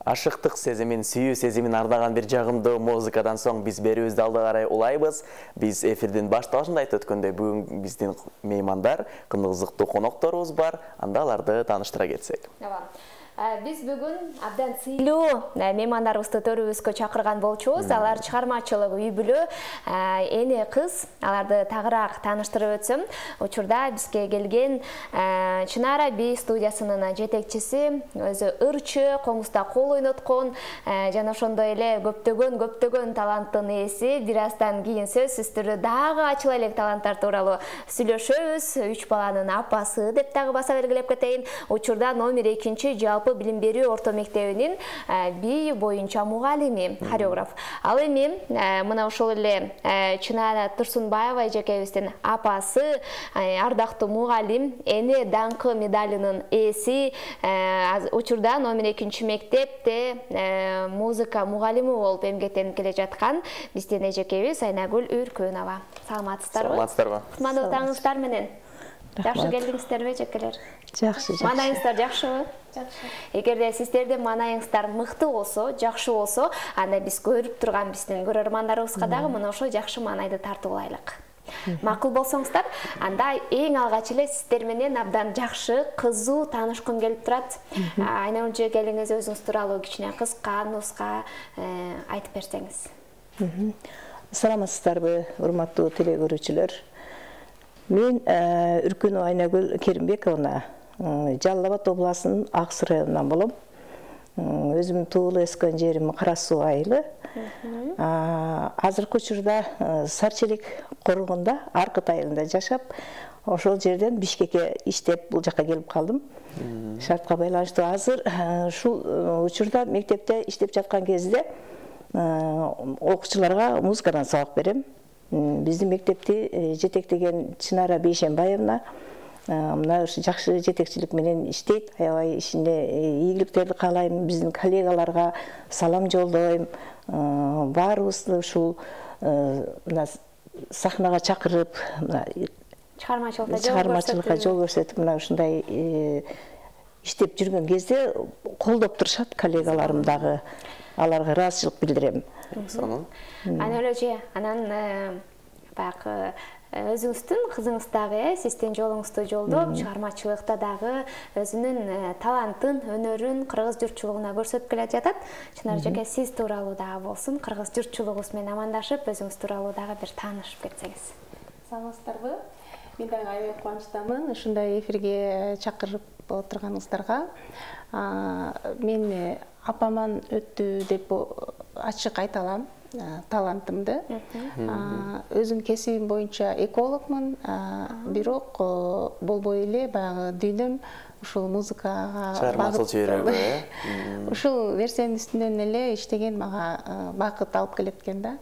ашыктык сезимин, сүйүү сезимин ардаган бир жагымдуу музыкадан соң биз берүүбүздү алда карай улайбыз. Биз эфирдин башталышында айтып өткөндөй, бүгүн биздин меймандар, кызыктуу конокторубуз бар. Анда аларды тааныштыра кетсек. Biz бүгүн абдан сыйлуу меймандарыбызды төрүбүзгө чакырган болчубуз. Алар чыгармачылык үй бүлө, эне кыз. Аларды тагыраак тааныштырып өтсөм, учурда бизге келген Чынара би студиясынын жетекчиси, өзү ырчы, коңузда кол ойноткон, жана ошондой эле көптөгөн таланттын ээси. Бир аздан кийин сөзсүз түрдө дагы ачыла элек таланттар тууралуу сүйлөшөбүз. 3 баланын апасы деп дагы баса белгилеп кетейин. Учурда номер 2 жалпы билим берүү орто мектебинин би боюнча мугалими, хореограф. Ал эми мына ошол эле Чынара Турсунбаева эжекебиздин апасы, ардактуу мугалим, эне даңкы медалынын ээси, учурда номер 2 мектепте музыка мугалими болуп эмгектенип келе жаткан биздин эжекебиз Айнагүл Үркөнова. Саламатсыздарбы? Саламатсыздарбы? Кутмандууларыңыздар менен. Жакшы келдиңиздерби, эжекелер? Жакшы. Манайыңыздар жакшыбы? Жакшы. Эгерде сиздердин манайыңыздар мыкты болсо, жакшы болсо, анда биз көрүп турган биздин көрөрмандарыбызга дагы мына ошо жакшы манайды тартып алайлык. Макул болсоңуздар, анда эң алгач эле сиздер менен абдан жакшы, кызуу таанышкым келип турат. Айнагүл эжекелиңиз өзүңүз тууралуу кичине кыска, нуска айтып берсеңиз. Саламатсыздарбы, урматтуу теле-көрүүчүлөр. Мен Үркөнова Айнагүл Керимбековна, Жалал Абад областынын Аксыр районунан болом. Өзүм туулуп өскөн жерим Кара Суу айылы. Азыркы учурда Сарчелек коругунда, Аркыт айылында жашап, ошол жерден Бишкекке иштеп бул жакка келип калдым. Шартка байланыштуу азыр ушул учурда мектепте иштеп жаткан кезде окуучуларга музыкадан сабак берем. Биздин мектепти жетектеген Чынара Бейшенбаевна мына жакшы жетекчилик менен иштейт. Аябай ишине ийгиликтерди каалайм. Биздин коллегаларга салам жолдойм. Баарыбызды ушул мына сахнага чакырып, чыгармачылыкка жол көрсөтүп, мына ушундай иштеп жүргөн кезде колдоп турушат коллегаларым дагы. Аларга ыраазычылык билдирем. Айнагүл эже, анан баягы өзүңүздүн кызыңыз дагы сиздин жолуңузду жолдоп, чыгармачылыкта дагы өзүнүн талантын, өнөрүн кыргыз журтчулугуна көрсөтүп келе жатат. Чынар эжеке, сиз тууралуу дагы болсун, кыргыз журтчулугубуз менен амандашып, өзүңүз тууралуу дагы бир таанышып кетсеңиз. Саламатсыздарбы? Мен дагы аябай кубанычтамын ушундай эфирге чакырып отурганыңыздарга. Мен апаман өттү деп ачык айта алам талантымды. Өзүм кесибим боюнча экологмун, бирок болбой эле баягы дүйнөм ушул музыкага чыгармачыл жүйрөгү. Ушул нерсенин үстүнөн эле иштеген мага бакыт алып келет экен да.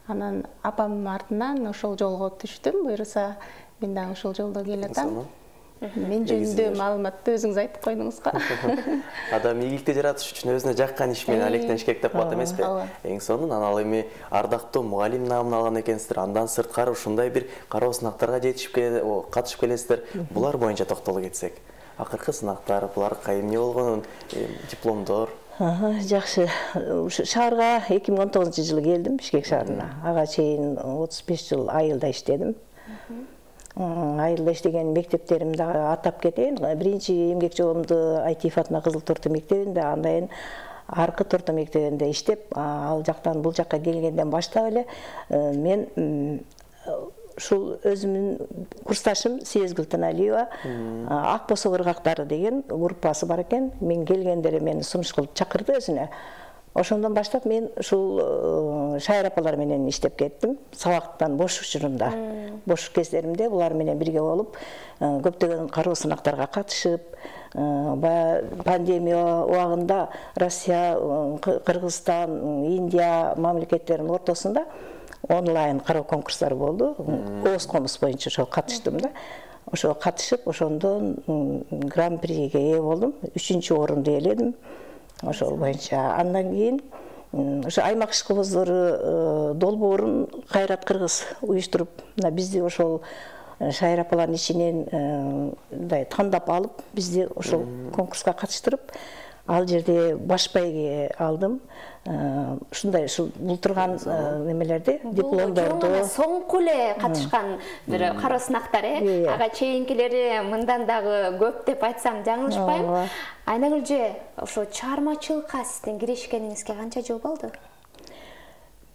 Анан апамдын артынан ошол жолго түштүм. Буюрса мен дагы ошол жолдо келатам. Мен жөнүндө маалыматты өзүңүз айтып койдуңузга. Адам ийгиликти жаратыш үчүн өзүнө жаккан иш менен алектенишке деп калат эмеспи? Эң сонун анан ал эми ардактуу мугалим наамын алган экенсиздер. Андан сырткары ушундай бир кароо сынактарга катышып келесиздер. Булар боюнча токтоло кетсек. Акыркы сынактар, булар эмне болгонун, дипломдор. Жакшы. Ушу шаарга 2019-жылы келдим, Бишкек шаарына. Ага чейин 35 жыл айылда иштедим. Айылда иштеген мектептеримди дагы атап кетейин. Биринчи эмгек жолумду IT Фатына Кызыл Торто мектебинде, андан кийин Аркыт орто мектебинде иштеп, ал жактан бул жакка келгенден баштап эле мен ушул өзүмдүн курсташым Сезгүл Таналиева Ак Босо ыргактары деген группасы бар экен. Мен келгенде эле мени сунуш кылып чакырды өзүнө. Ошондон баштап мен ушул шайыр апалар менен иштеп кеттим. Сабактан бош учурумда, бош кездеримде булар менен бирге болуп, көптөгөн кароо сынактарга катышып, пандемия убагында Россия, Кыргызстан, Индия мамлекеттеринин ортосунда онлайн кароо конкурстары болду. Оз комуз боюнча ошо катыштым да. Ошо катышып, ошондон гран-приге ээ болдум. 3-орунду ээледим. Ошол боюнча андан кийин ошо аймак ишкыбыздары долбоорун Кайрат Кыргыз уюштуруп, бизди ошол шайыр апалардын ичинен тандап алып, бизди ошол конкурска катыштырып, ал жерде баш байге алдым. Ушундай ушул бултурган немелерди, дипломдорду. Соңку эле катышкан бир кароо сынактар, ага чейинкилери мындан дагы көп деп айтсам жаңылышпайм. Айнагүл эже, ошо чыгармачылыкка сиздин киришкениңизге канча жыл болду?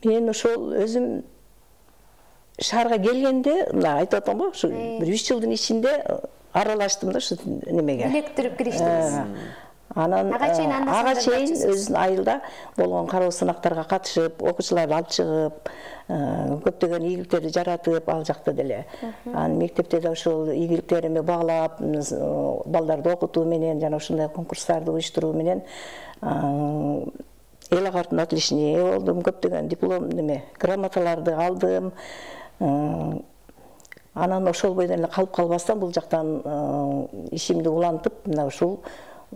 Мен ошол өзүм шаарга келгенде, мына айтып атам го, ушу бир 3 жылдын ичинде аралаштым да ушу немеге. Илектирип кириштиңиз. Анан ага чейин өзүнүн айылда болгон кароо сынактарга катышып, окуучуларды алып чыгып, көптөгөн ийгиликтерди жаратып ал жакта деле. Анан мектепте да ошол ийгиликтеримди баглап, балдарды окутуу менен жана ушундай конкурстарды уюштуруу менен эл агартын отличниги болдум, көптөгөн диплом грамоталарды алдым. Анан ошол бойдон эле калып калбастан бул жактан ишимди улантып, мына ушул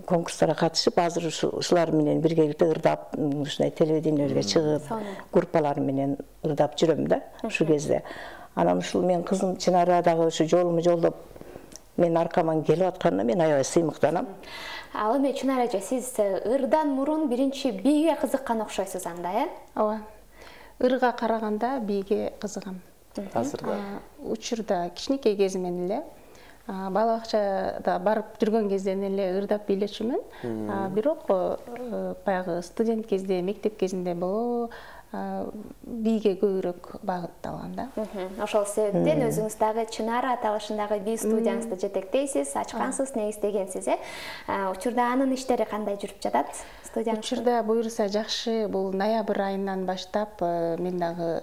конкурстарга катышып, азыр ушулар менен биргеликте ырдап, ушундай телевидениелерге чыгып, группалар менен ырдап жүрөм да ушул кезде. Анан ушул мен кызым Чынара дагы ушу жолуму жолдоп мен аркаман келип атканына мен аябай сыймыктанам. Ал эми Чынара эже, сиз ырдан мурун биринчи бийге кызыккан окшойсуз анда, Ооба. Ырга караганда бийге кызыгам. Азырда? Учурда кичинекей кезимден эле бала бакчада барып жүргөн кезден эле ырдап бийлечүмүн. Бирок баягы студент кезде, мектеп кезинде болобу бийге көбүрөөк багытталган да. Ошол себептен өзүңүз дагы Чынара аталышындагы бий студияңызды жетектейсиз, ачкансыз, негиздегенсиз, Учурда анын иштери кандай жүрүп жатат? Учурда буюрса жакшы, бул ноябрь айынан баштап мен дагы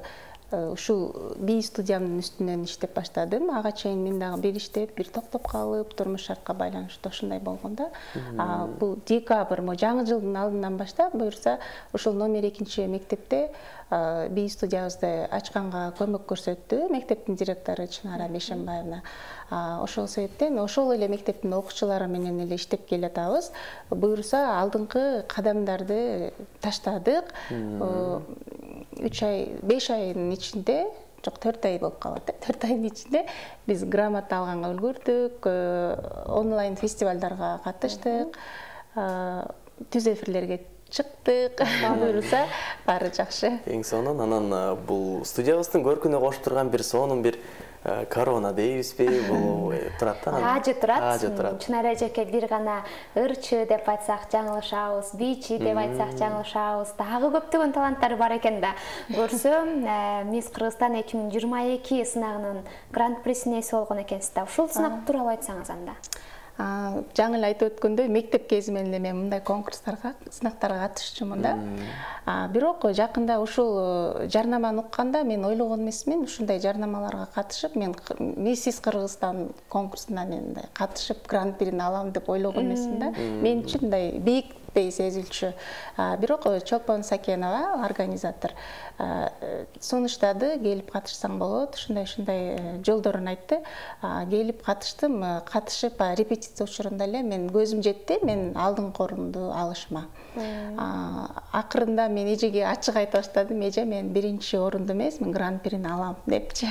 ушул бий студиямдын үстүнөн иштеп баштадым. Ага чейин мен дагы бир иштеп, бир токтоп калып, турмуш шартка байланыштуу ушундай болгон да. Бул декабрь, жаңы жылдын алдынан баштап буюрса ушул номер 2 мектепте бий студиябызды ачканга көмөк көрсөттү мектептин директору Чынара Бейшенбаевна. Ошол себептен ошол эле мектептин окуучулары менен эле иштеп келатабыз. Буюрса алдыңкы кадамдарды таштадык. 3 ай, 5 айдын ичинде, жок 4 ай болуп калат. 4 айдын ичинде биз грамота алганга үлгүрдүк, онлайн фестивалдарга катыштык, түз эфирлерге чыктык. Буюрса баары жакшы. Эң сонун анан бул студиябыздын көркүнө кошуп турган бир сонун бир корона дейбизби, бул турат да? Ажы турат. Чынара эжеке бир гана ырчы деп айтсак жаңылышабыз, бийчи деп айтсак жаңылышабыз. Дагы көптөгөн таланттар бар экен да. Көрсөм, Мисс Кыргызстан 2022 сынагынын гран-присине ээси болгон экенсиз да. Ушул сынак тууралуу айтсаңыз анда. Жаңы эле айтып өткөндөй, мектеп кезимден эле мен мындай конкурстарга, сынактарга катышчумун да. Бирок жакында ушул жарнаманы укканда мен ойлогон эмесмин, ушундай жарнамаларга катышып, мен Миссис Кыргызстан конкурсуна мен катышып гран-прини алам деп ойлогон эмесмин да. Мен үчүн мындай бийиктей сезилчү. Бирок Чолпон Сакенова, организатор, сунуштады, келип катышсаң болот, ушундай жолдорун айтты. Келип катыштым, катышып репетиция учурунда эле мен көзүм жетти, мен алдыңкы орунду алышыма. Акырында мен эжеге ачык айта баштадым, эже мен биринчи орунду эмес, мен гран-прини алам депчи.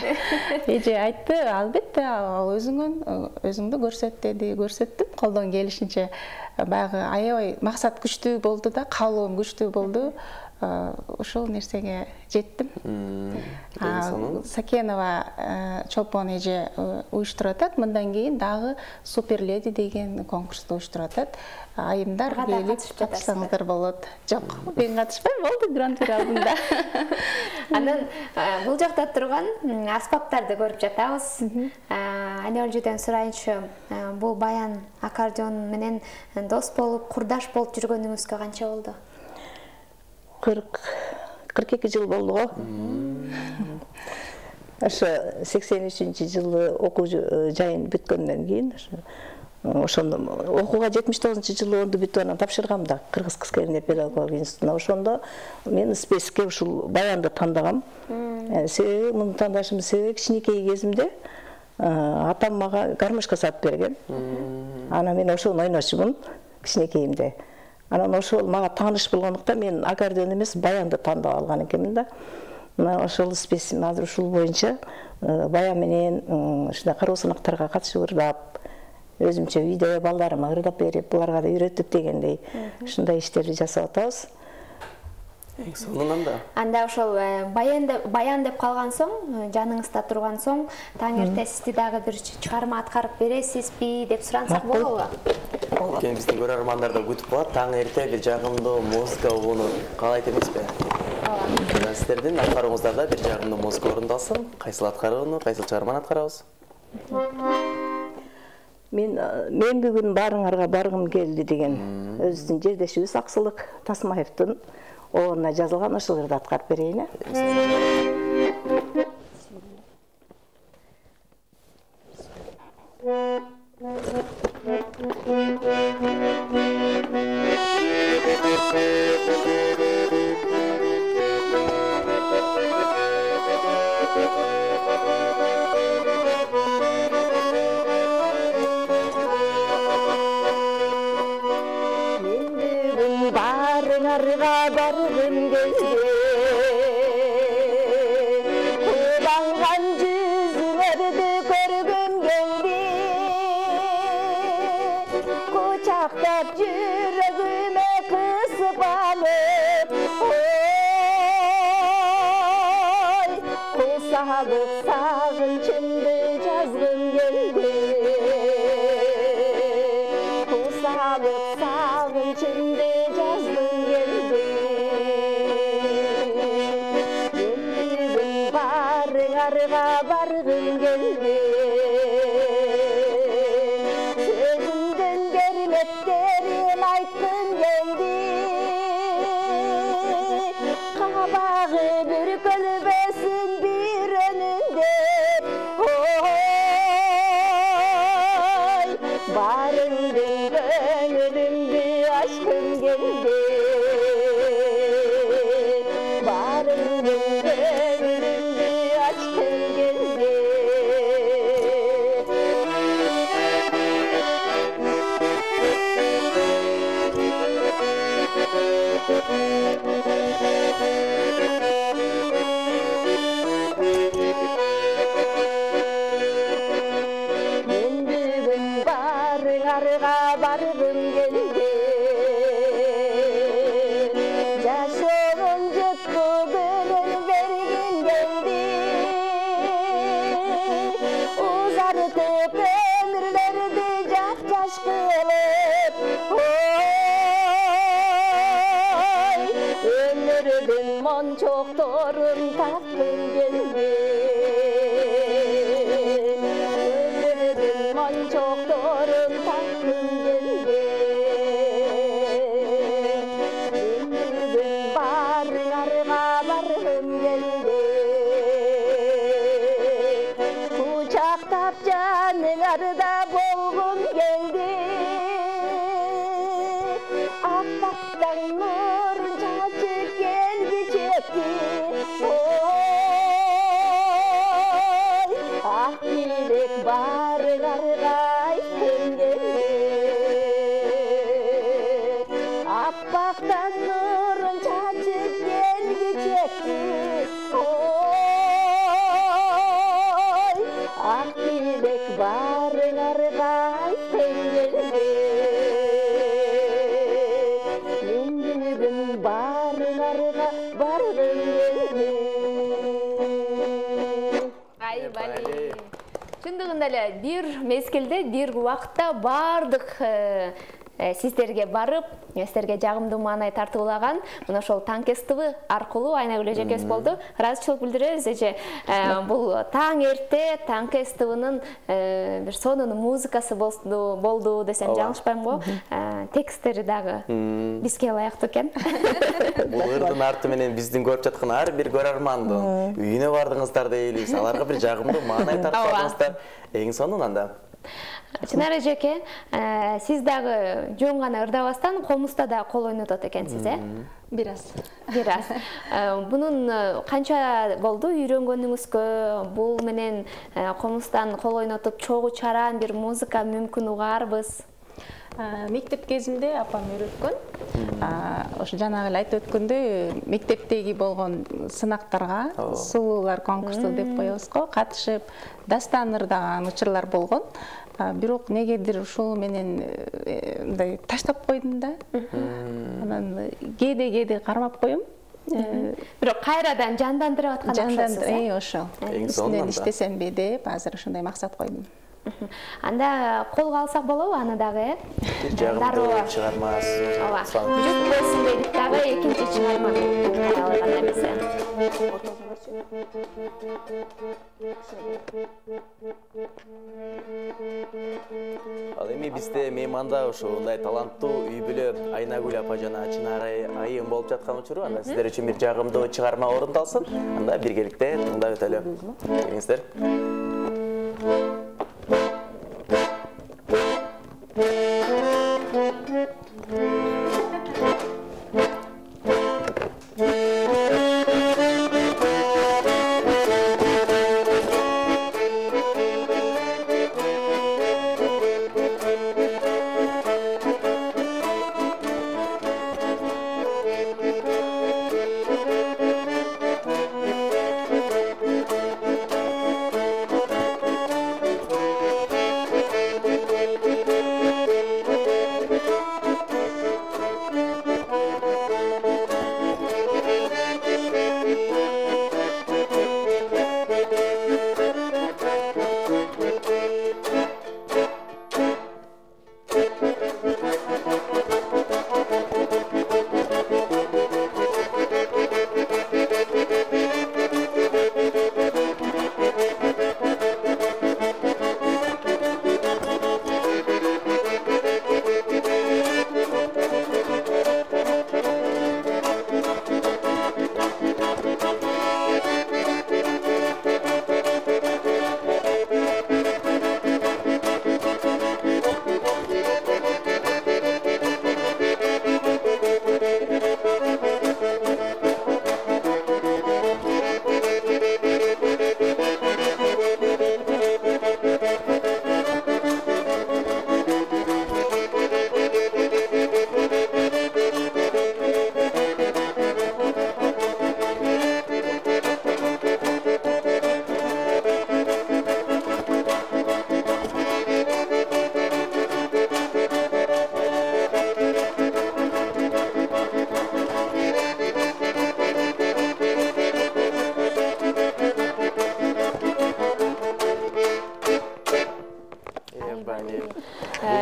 Эже айтты, албетте, ал өзүңдү көрсөт деди, көрсөттүм, колдон келишинче. Баягы аябай максат күчтүү болду да, каалоом күчтүү болду. Ошол нерсеге жеттим. Сакенова Чолпон эже уюштуруп атат. Мындан кийин дагы Супер леди деген конкурсту уюштуруп атат. Айымдар келип катышсаңыздар болот. Жок, мен катышпайм, болду, гран-при алдым да. Анан бул жакта турган аспаптарды көрүп жатабыз. Айнагүл эжеден сурайынчы, бул баян аккордеон менен дос болуп, курдаш болуп жүргөнүңүзгө канча болду? 42 жыл болду го. Ошо 83-жылы окуу жайын бүткөндөн кийин ошондо окууга 79-жылы онду бүтүп анан тапшыргам да Кыргыз кыз келиндер педагогикалык институтуна. Ошондо мен спеске ушул баянды тандагам. Себеби муну тандашымдын себеби кичинекей кезимде атам мага гармошка сатып берген. Анан мен ошону ойночумун кичинекейимде. Анан ошол мага тааныш болгондуктан мен аккордеон эмес баянды тандап алган экенмин да. Мына ошол спесим азыр ушул боюнча баян менен ушундай кароо сынактарга катышып ырдап өзүмчө үйдө балдарыма ырдап берип, буларга да үйрөтүп дегендей ушундай иштерди жасап атабыз. Эң сонунан да. Анда ошол баян деп калган соң, жаныңызда турган соң, таң эрте сизди дагы бир чыгарма аткарып бересизби деп сурансак болобу? Экен биздин көрөрмандар да күтүп калат, таң эрте бир жагымдуу музыка угууну каалайт эмеспи? Ооба. Сиздердин аткарууңуздарда бир жагымдуу музыка орундалсын. Кайсыл аткарууну, кайсыл чыгарманы аткарабыз? Мен бүгүн барыңарга баргым келди деген өзүбүздүн жердешибиз Аксылык Тасмаевдин орунна жазылган ошол ырды аткарып берейин. Bargım geldi, kullangan yüzlerde görgüm geldi, kucaklar yüreğime kısıp alıp, oy, kusalık sağınçımdı yazgım geldi, kusalık sağınçımdı yazgım geldi. Barığa bargım geldi, sözümden germetlerim aytım geldi, kabağı bir kölbesin bir önünde, oy, barındım gönlümdü aşkım geldi, barındım gönlümdü aşkım geldi. Ben bugün barığa bargım geldi, yaşorun juttu gönül vergim geldi, uzartıp ömürlerdi yaş kılıp, oy, ömrümün monçoktorun taktım geldi, ömrümün monçoktorun taktım geldi, bugün barığa bargım geldi, kucaktap canılarda bolgum geldi, apaktan nurun çaçıp gelgicekti, oy, ah bilek barığa aytım geldi, apaktan nurun çaçıp gelgicekti, oy, ah bilek barığa aytım geldi. Men bugün barığa bargım geldi. Айбали. Чындыгында эле бир мезгилде, бир убакытта бардык сиздерге барып, сиздерге жагымдуу маанай тартуулаган мына ошол Таң СТВ аркылуу Айнагүл эжекебиз болду. Ыраазычылык билдиребиз эже. Бул Таң эрте Таң СТВнын бир сонун музыкасы болду десем жаңылышпайм го. Тексттери дагы бизге ылайыктуу экен. Бул ырдын арты менен биздин көрүп жаткан ар бир көрөрмандын үйүнө бардыңыздар дейбиз. Аларга бир жагымдуу маанай тартып эң сонун анда. Чынар эжеке, сиз дагы жөн гана ырдабастан комузда да кол ойнотот экенсиз, Бир аз. Бир аз. Бунун канча болду үйрөнгөнүңүзгө, бул менен комуздан кол ойнотуп чогуу чаран бир музыка мүмкүн угаарбыз? Мектеп кезимде апам үйрөткөн. Ошо жанагы эле айтып өткөндөй, мектептеги болгон сынактарга, сулуулар конкурсу деп коебуз го, катышып, дастан ырдаган учурлар болгон. бирок негедир ушул менен мындай таштап койдум да. Анан кээде кармап коем. Бирок кайрадан жандандырып аткан окшойсуз. Ошол. Үстүнөн иштесемби деп азыр ушундай максат койдум. Анда колго алсак болобу аны дагы? Жагымдуу чыгарма. Ооба. Жүк болсун дедик дагы экинчи чыгарма каралган эмесе. Ал эми бизде мейманда ушундай таланттуу үй бүлө Айнагүл апа жана Чынар айым болуп жаткан учуру, анда сиздер үчүн бир жагымдуу чыгарма орундалсын. Анда биргеликте тыңдап өтөлү. Келиңиздер.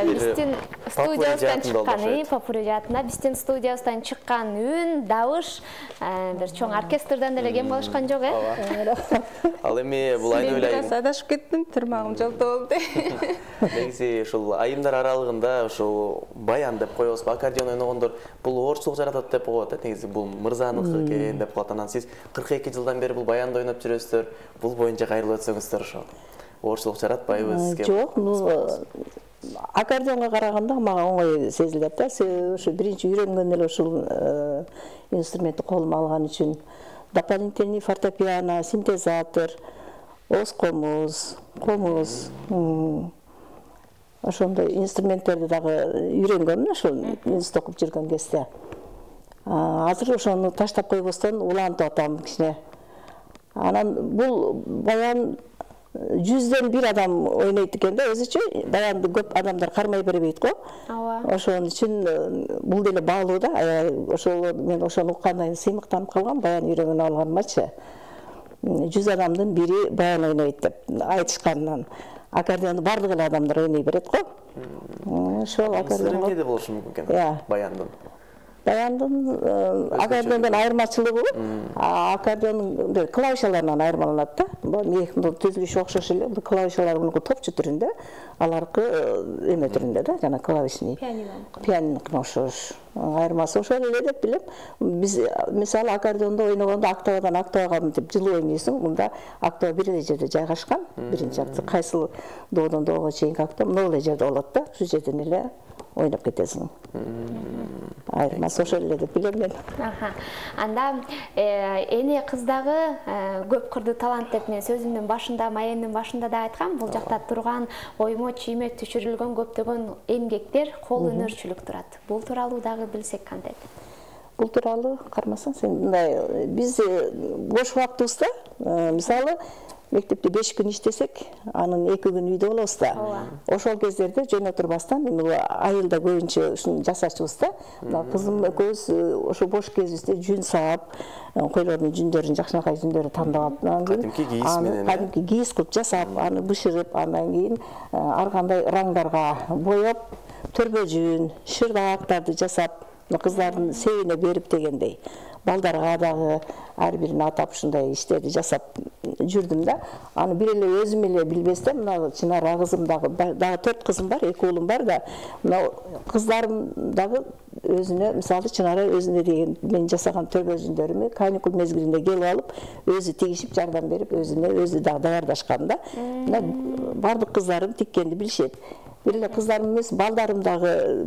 Биздин студиябыздан чыккан, популяритетинде биздин студиябыздан чыккан үн, дабыш бир чоң оркестрден деле кем болушкан жок, Ал эми бул Айнагүл айым. Мен адашып кеттим, тырмагым жолто болду. Негизи ушул айымдар аралыгында ушул баян деп коебузбу, аккордеон ойногондор бул оорчулук жаратат деп коет, негизи бул мырзаныкы экен деп коет. Анан сиз 42 жылдан бери бул баянды ойноп жүрөсүздөр. Бул боюнча кайрылып өтсөңүздөр ошо. Оорчулук жаратпайбы сизге? Жок, аккордеонго караганда мага оңой сезилет да. Ошо биринчи үйрөнгөн эле ушул инструментти колума алган үчүн дополнительный фортепиано, синтезатор, оскомуз, комуз, ошондой инструменттерди дагы үйрөнгөм ошол институт окуп жүргөн кезде. Азыр ошону таштап койбостон улантып атам кичине. Анан бул баян 100дөн 1 адам ойнойт экен да, өзүчө баянды көп адамдар кармай бербейт го. Ошон үчүн бул деле баалуу да. Ошол мен ошону уккандан сыймыктанып калгам, баян үйрөнгөн алганмачы. 100 адамдын бири баян ойнойт деп айтышкандан. Аккордеонду бардык эле адамдар ойной берет го. Ошол аккордеон эмнеде болушу мүмкүн экен? Баяндын. Баяндын аккордеондон айырмачылыгы аккордеондун клавишаларынан айырмаланат да. Бул түзүлүшү окшош эле. Бул клавишалар мунку топчу түрүндө, аларкы эме түрүндө да, жана клавишный. Пианиноко окшош. Айырмасы ошол эле деп билем. Биз мисалы аккордеондо ойногондо октавадан октавага мынтип жылуу ойнойсуң. Мында октава бир эле жерде жайгашкан. Биринчи октава кайсыл доодон доого чейинки октава могул эле жерде болот да. Ушул жерден эле ойноп кетесиң. Айырмасы ошол эле деп билем мен. Анда эне кыз дагы көп кырдуу талант деп мен сөзүмдүн башында, маендин башында да айткам. Бул жакта турган оймо чийме түшүрүлгөн көптөгөн эмгектер, кол өнөрчүлүк турат. Бул тууралуу дагы билсек кантет? Бул тууралуу кармасаң сен мындай биз бош убактыбызда мисалы мектепте 5 күн иштесек, анын 2 күн үйдө болобуз да. Ошол кездерде жөнө турбастан айылда көбүнчө ушуну жасачубуз да. Кызым экөөбүз ошо бош кезибизде жүн саап, койлордун жүндөрүн, жакшынакай жүндөрү тандап алып, кадимки кийиз менен, кадимки кийиз кылып жасап, аны бышырып, андан кийин ар кандай раңдарга боеп, төрбө жүн, шырдактарды жасап, кыздардын себине берип дегендей. Балдарга дагы ар бирин атап ушундай иштерди жасап жүрдүм да. Аны бир эле өзүм эле билбестен, мына Чынара кызым дагы 4 кызым бар, 2 уулум бар да. Мына кыздарым дагы өзүнө, мисалы Чынара өзүнө деген мен жасаган төрбө жүндөрүмү каникул мезгилинде келип алып, өзү тигишип жардам берип, өзү дагы даярдашкан да. Мына бардык кыздарым тиккенди билишет. Бир эле кыздарым эмес, балдарым дагы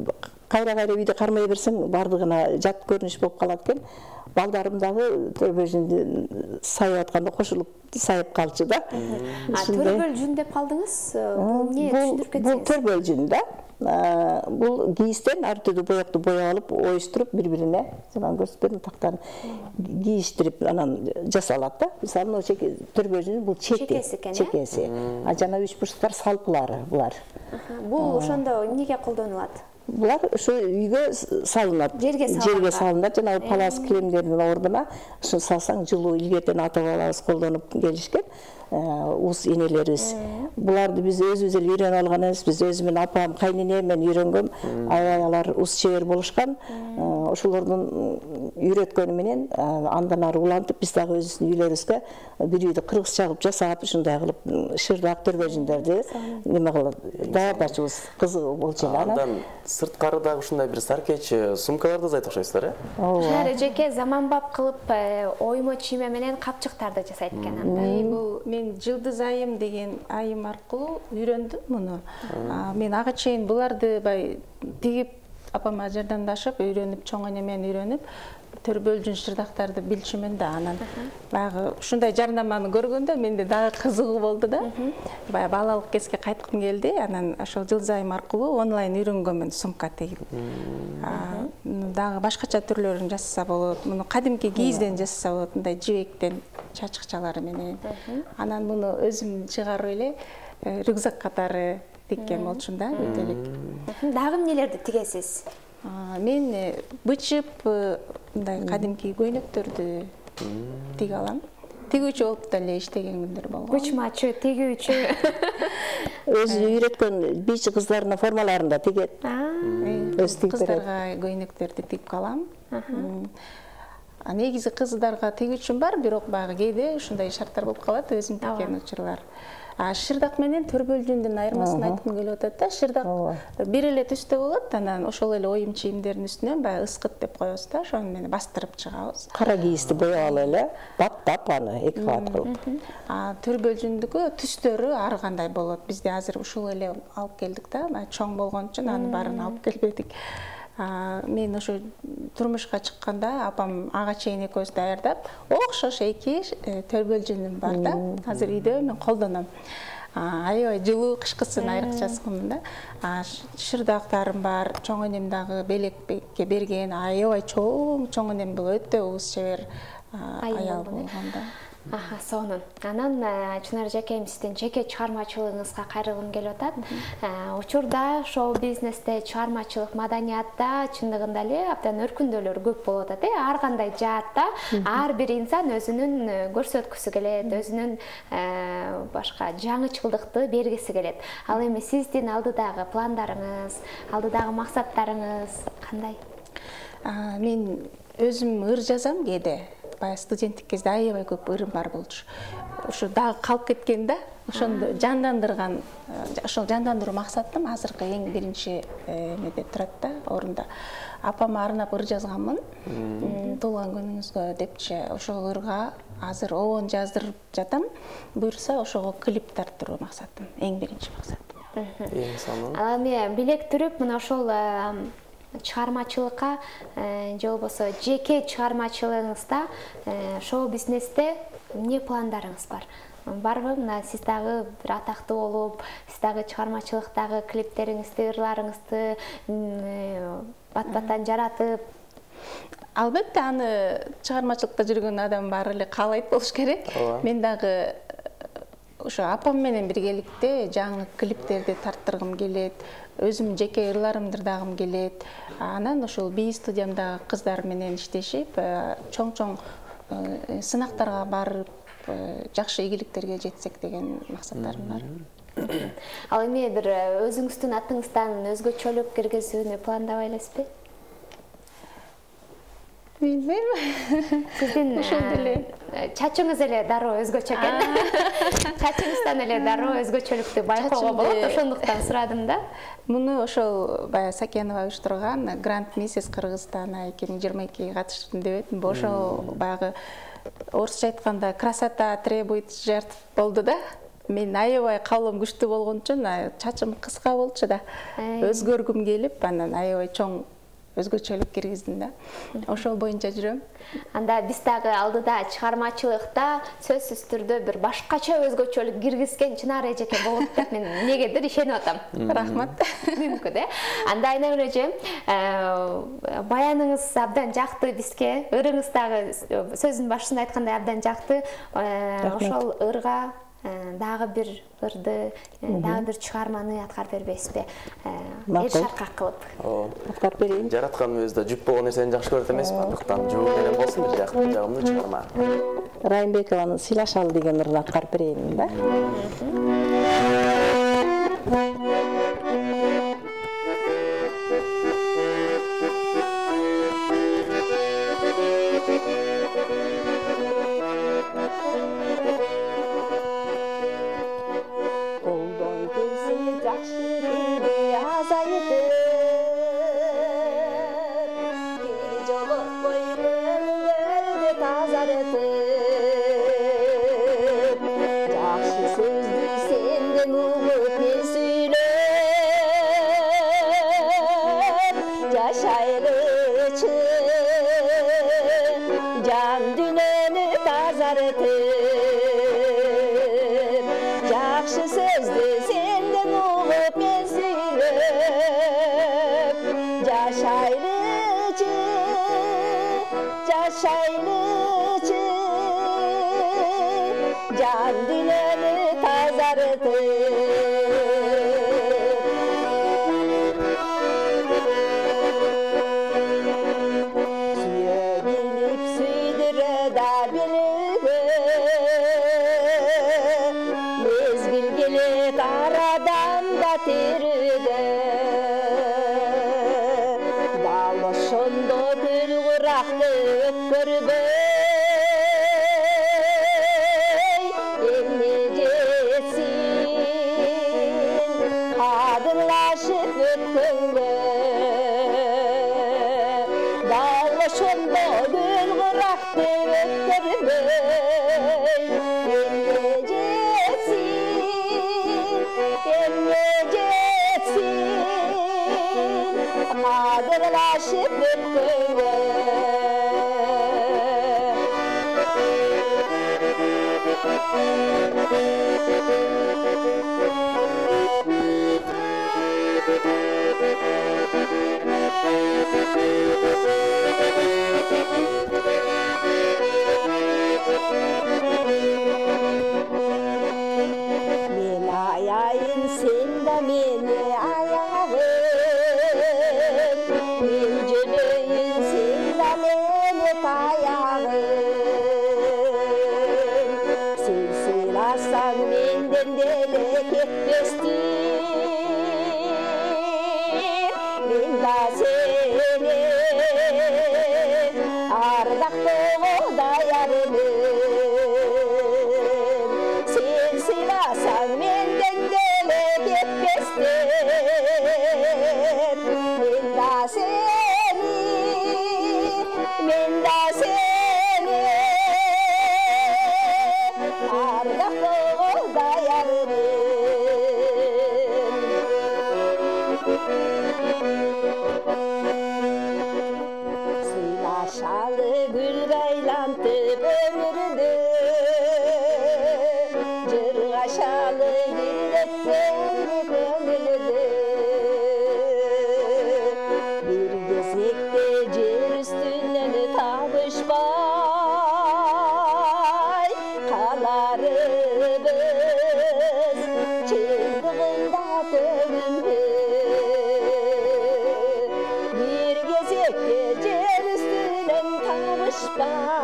кайра-кайра үйдө кармай берсең, бардыгына жат көрүнүш болуп калат экен. Балдарым дагы төрбө жүндү сайып атканда кошулуп сайып калчу да. Төрбө жүн деп калдыңыз? Эмне түшүндүрүп кетсеңиз? Бул төрбө жүн да. Бул кийизден ар түрдүү боекту боеп алып, ойуштуруп бири-бирине, жана көрсөтпөдүм, тактан кийиштирип анан жасалат да. Мисалы, төрбө жүн бул чекеси. Жана үч бурчтар салпылары булар. Бул ошондо эмнеге колдонулат? Булар ушу үйгө салынат. Жерге салынат. Жана палас килемдердин ордуна ушу салсаң жылуу, илгертен ата-бабаларыбыз колдонуп келишкен. Уз энелерибиз. Буларды биз өзүбүз эле үйрөнүп алган эмес, биз өзүм менен апам, кайненем мен үйрөнгөм. Аябай алар уз чебер болушкан. Ошолордун үйрөткөнү менен андан ары улантып, биз дагы өзүбүздүн үйлөрүбүзгө бир үйдү кыргыз чагып жасап, ушундай кылып шырдак төрбө жүндөрдү неме кылып даярдачубуз. Кызыгы болчу эле анан. Андан сырткары дагы ушундай бир саркеч сумкаларды жасайт окшойсуздар, э? Ошолар жеке заманбап кылып оймо чийме менен капчыктарды жасайт экен анда. Бул мен жылдыз айым деген айым аркылуу үйрөндүм муну. Мен ага чейин буларды тигип апама жардамдашып, үйрөнүп, чоң энемен үйрөнүп, төрбөл жүн шырдактарды билчүмүн да. Анан баягы ушундай жарнаманы көргөндө менде дагы кызыгуу болду да. Баягы балалык кезге кайткым келди. Анан ошол жылдыз айым аркылуу онлайн үйрөнгөнмүн сумка тигип. Дагы башкача түрлөрүн жасаса болот. Муну кадимки кийизден жасаса болот, мындай жибектен чачыкчалары менен. Анан муну өзүм чыгарып эле рюкзак катары тиккен болчумун да, өтөлүк. Дагы эмнелерди тигесиз? Мен бычып, мындай кадимки көйнөктөрдү тиге алам. Тигүүчү болуп деле иштеген күндөр болгон. Бычмачы, тигүүчү. Өзү үйрөткөн бийчи кыздарынын формаларында тигет. Өз тигип берет. Кыздарга көйнөктөрдү тигип калам. Негизи кыздарга тигүүчүм бар, бирок баягы кээде ушундай шарттар болуп калат, өзүм тиккен учурлар. Шырдак менен төрбөл жүндүн айырмасын айткым келип атат да. Шырдак бир эле түстө болот, анан ошол эле оюм чийимдердин үстүнөн баягы ысқыт деп коебуз да, ошону менен бастырып чыгабыз. Кара кийизди боёп эле, баптап аны 2 кат кылып. Төрбөл жүндүкү түстөрү ар кандай болот. Бизде азыр ушул эле алып келдик да, чоң болгон үчүн аны баарын алып келбедик. Мен ошо турмушка чыкканда апам ага чейин экөөбүз даярдап, окшош 2 төрбөл жүнүм бар да. Азыр үйдө мен колдоном. Аябай жылуу, кышкысын айрыкчасымын да. Шырдактарым бар, чоң энем дагы белекке берген, аябай чоң энем бул өтө уз чебер аял болгон да. Сонун. Анан Чынар жакейим, сиздин жеке чыгармачылыгыңызга кайрылгым келип атат. Учурда шоу бизнесте, чыгармачылык, маданиятта чындыгында эле абдан өркүндөлөр көп болуп атат. Ар кандай жаатта ар бир инсан өзүнүн көрсөткүсү келет, өзүнүн башка жаңычылдыкты бергиси келет. Ал эми сиздин алдыдагы пландарыңыз, алдыдагы максаттарыңыз кандай? Мен өзүм ыр жазам кээде. Студенттик кезде аябай көп ырым бар болчу. Ошо дагы калып кеткен да. Ошону жандандырган, ошол жандандыруу максатым азыркы эң биринчи эмеде турат да, орунда. Апама арнап ыр жазганмын. Туулган күнүңүзгө депчи, ошол ырга азыр оон жаздырып жатам. Буюрса ошого клип тарттыруу максатым, эң биринчи максатым. Эң сонун. Ал эми билек түрүп мына ошол чыгармачылыкка же болбосо жеке чыгармачылыгыңызда шоу бизнесте эмне пландарыңыз бар? Барбы мына сиз дагы бир атактуу болуп, сиз дагы чыгармачылыктагы клиптериңизди, ырларыңызды бат-баттан жаратып? Албетте аны чыгармачылыкта жүргөн адам баары эле каалайт болуш керек. Мен дагы ошо апам менен биргеликте жаңы клиптерди тарттыргым келет, өзүм жеке ырларымдырдагым келет. Анан ошол би студиямдагы кыздар менен иштешип, чоң-чоң сынактарга барып, жакшы ийгиликтерге жетсек деген максаттарым бар. Ал эми бир өзүңүздүн атыңыздан өзгөчөлүк киргизүүнү пландабай элесизби? Билбейм. Сиздин чачыңыз эле дароо өзгөчө экен. Чачыңыздан эле дароо өзгөчөлүктү байкоого болот, ошондуктан сурадым да. Муну ошол Бая Сакенова уюштурган Гранд Миссис Кыргызстана 2022 катыштым деп этим. Ошол баягы орусча айтканда красота требует жертв болду да. Мен аябай калым күчтүү болгон үчүн чачым кыска болчу да. Өзгөргүм келип, анан аябай чоң өзгөчөлүк киргиздим да. Ошол боюнча жүрөм. Анда биз дагы алдыда чыгармачылыкта сөзсүз түрдө бир башкача өзгөчөлүк киргизген Чынар эжеке болот деп мен эмнегедир ишенип атам. Рахмат. Мүмкүн э. Анда Айнагүл эже, баяныңыз абдан жакты бизге. Ырыңыз дагы сөзүн башында айткандай абдан жакты. Ошол ырга дагы бир ырды, дагы бир чыгарманы аткарып бербейсизби? Шаркак кылып. Аткарып берейин. Жаратканыбыз да жүп болгон нерсени жакшы көрөт эмеспи? Андыктан жуу менен болсун бир жагымдуу чыгарма. Райымбекованын Сыйлашалы деген ырын аткарып берейин да.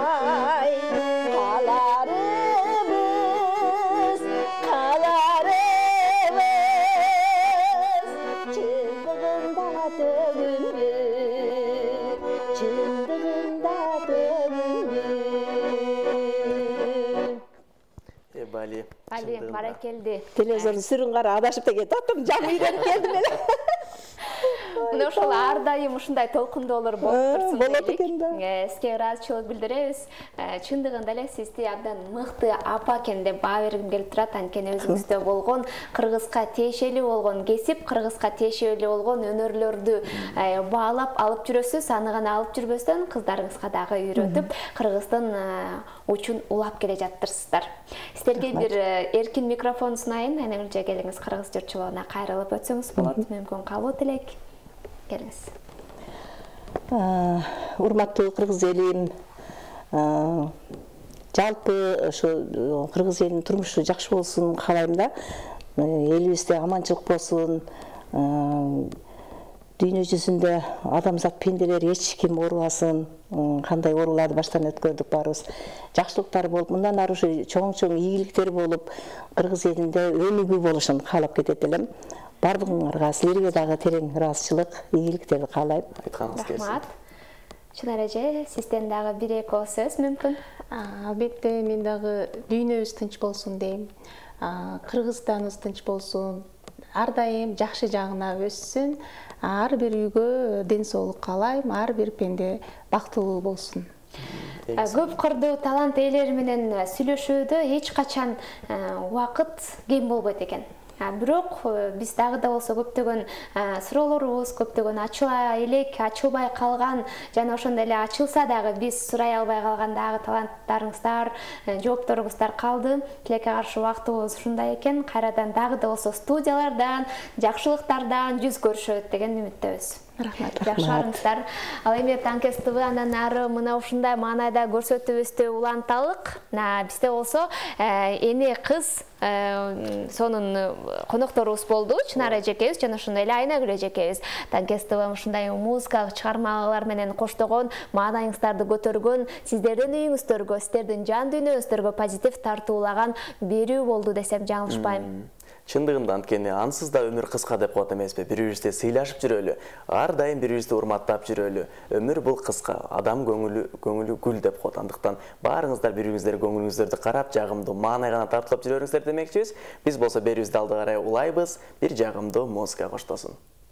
қалай қаларымыз шындығында төгілді шындығында төгілді. Бали баракелди. Телевизордун сүрүн кара адашып деген таптым жам үйрөнүп келдим эле. Мына ошол ар дайым ушундай толкундоолор болуп турсун. Болот экен да. Сизге ыраазычылык билдиребиз. Чындыгында эле сизди абдан мыкты апа экен деп баа бергим келип турат. Анткени өзүңүздө болгон кыргызга тиешелүү болгон кесип, кыргызга тиешелүү болгон өнөрлөрдү баалап алып жүрөсүз. Аны гана алып жүрбөстөн кыздарыңызга дагы үйрөтүп, кыргыздын учун улап келе жаттырсыздар. Сіздерге бір эркин микрофон сунайын, әне бірже келіңіз кыргыз жұртчылығына кайрылып өтсөңүз болот. Мүмкүн кабыл тилек. Келіңіз. Урматтуу кыргыз элим, жалпы ошо кыргыз элинин турмушу жакшы болсун каалайм да. Элибизде аманчылык болсун. Дүйнө жүзүндө адамзат пенделер эч ким оорубасын, кандай ооруларды баштан өткөрдүк баарыбыз. Жакшылыктар болуп, мындан ары ушу чоң-чоң ийгиликтер болуп, кыргыз элинде өнүгүү болушун каалап кетет элем. Бардыгыңарга, силерге дагы терең ыраазычылык, ийгиликтерди каалайм. Айтканыңыз келсин. Рахмат. Чынар эже, сизден дагы бир-эки сөз мүмкүн? Албетте, мен дагы дүйнөбүз тынч болсун дейм. Кыргызстаныбыз тынч болсун. Ар дайым жакшы жагына өссүн. Ар бир үйгө ден соолук каалайм, ар бир пенде бактылуу болсун. Көп кырдуу талант ээлери менен сүйлөшүүдө эч качан убакыт кем болбойт экен. Бирок биз дагы да болсо көптөгөн суроолорубуз, көптөгөн ачыла элек, ачылбай калган, жана ошондой эле ачылса дагы биз сурай албай калган дагы таланттарыңыздар, жоопторуңуздар калды. Тилекке каршы убактыбыз ушундай экен. Кайрадан дагы да болсо студиялардан, жакшылыктардан жүз көрүшөт деген үмүттөбүз. Рахмат. Жакшы арыңыздар. Ал эми Танкес ТВ андан ары мына ушундай маанайда көрсөтүүбүздү уланталык. Бизде болсо эне кыз сонун конокторубуз болду. Чынар эжекебиз жана ошондой эле Айнагүл эжекебиз. Танкес ТВ ушундай музыкалык чыгармалар менен коштогон, маанайыңыздарды көтөргөн, сиздердин үйүңүздөргө, сиздердин жан дүйнөңүздөргө позитив тартуулаган берүү болду десем жаңылышпайм. Чындыгында анткени ансыз да өмүр кыска деп коет эмеспи. Бири-бирибизди сыйлашып жүрөлү, ар дайым бири-бирибизди урматтап жүрөлү. Өмүр бул кыска, адам көңүлү гүл деп коет. Андыктан баарыңыздар бири-бириңиздерге көңүлүңүздөрдү карап, жагымдуу маанай гана тартылып жүрөңүздөр демекчибиз. Биз болсо берүүбүздү алды карай улайбыз. Бир жагымдуу музыка коштосун.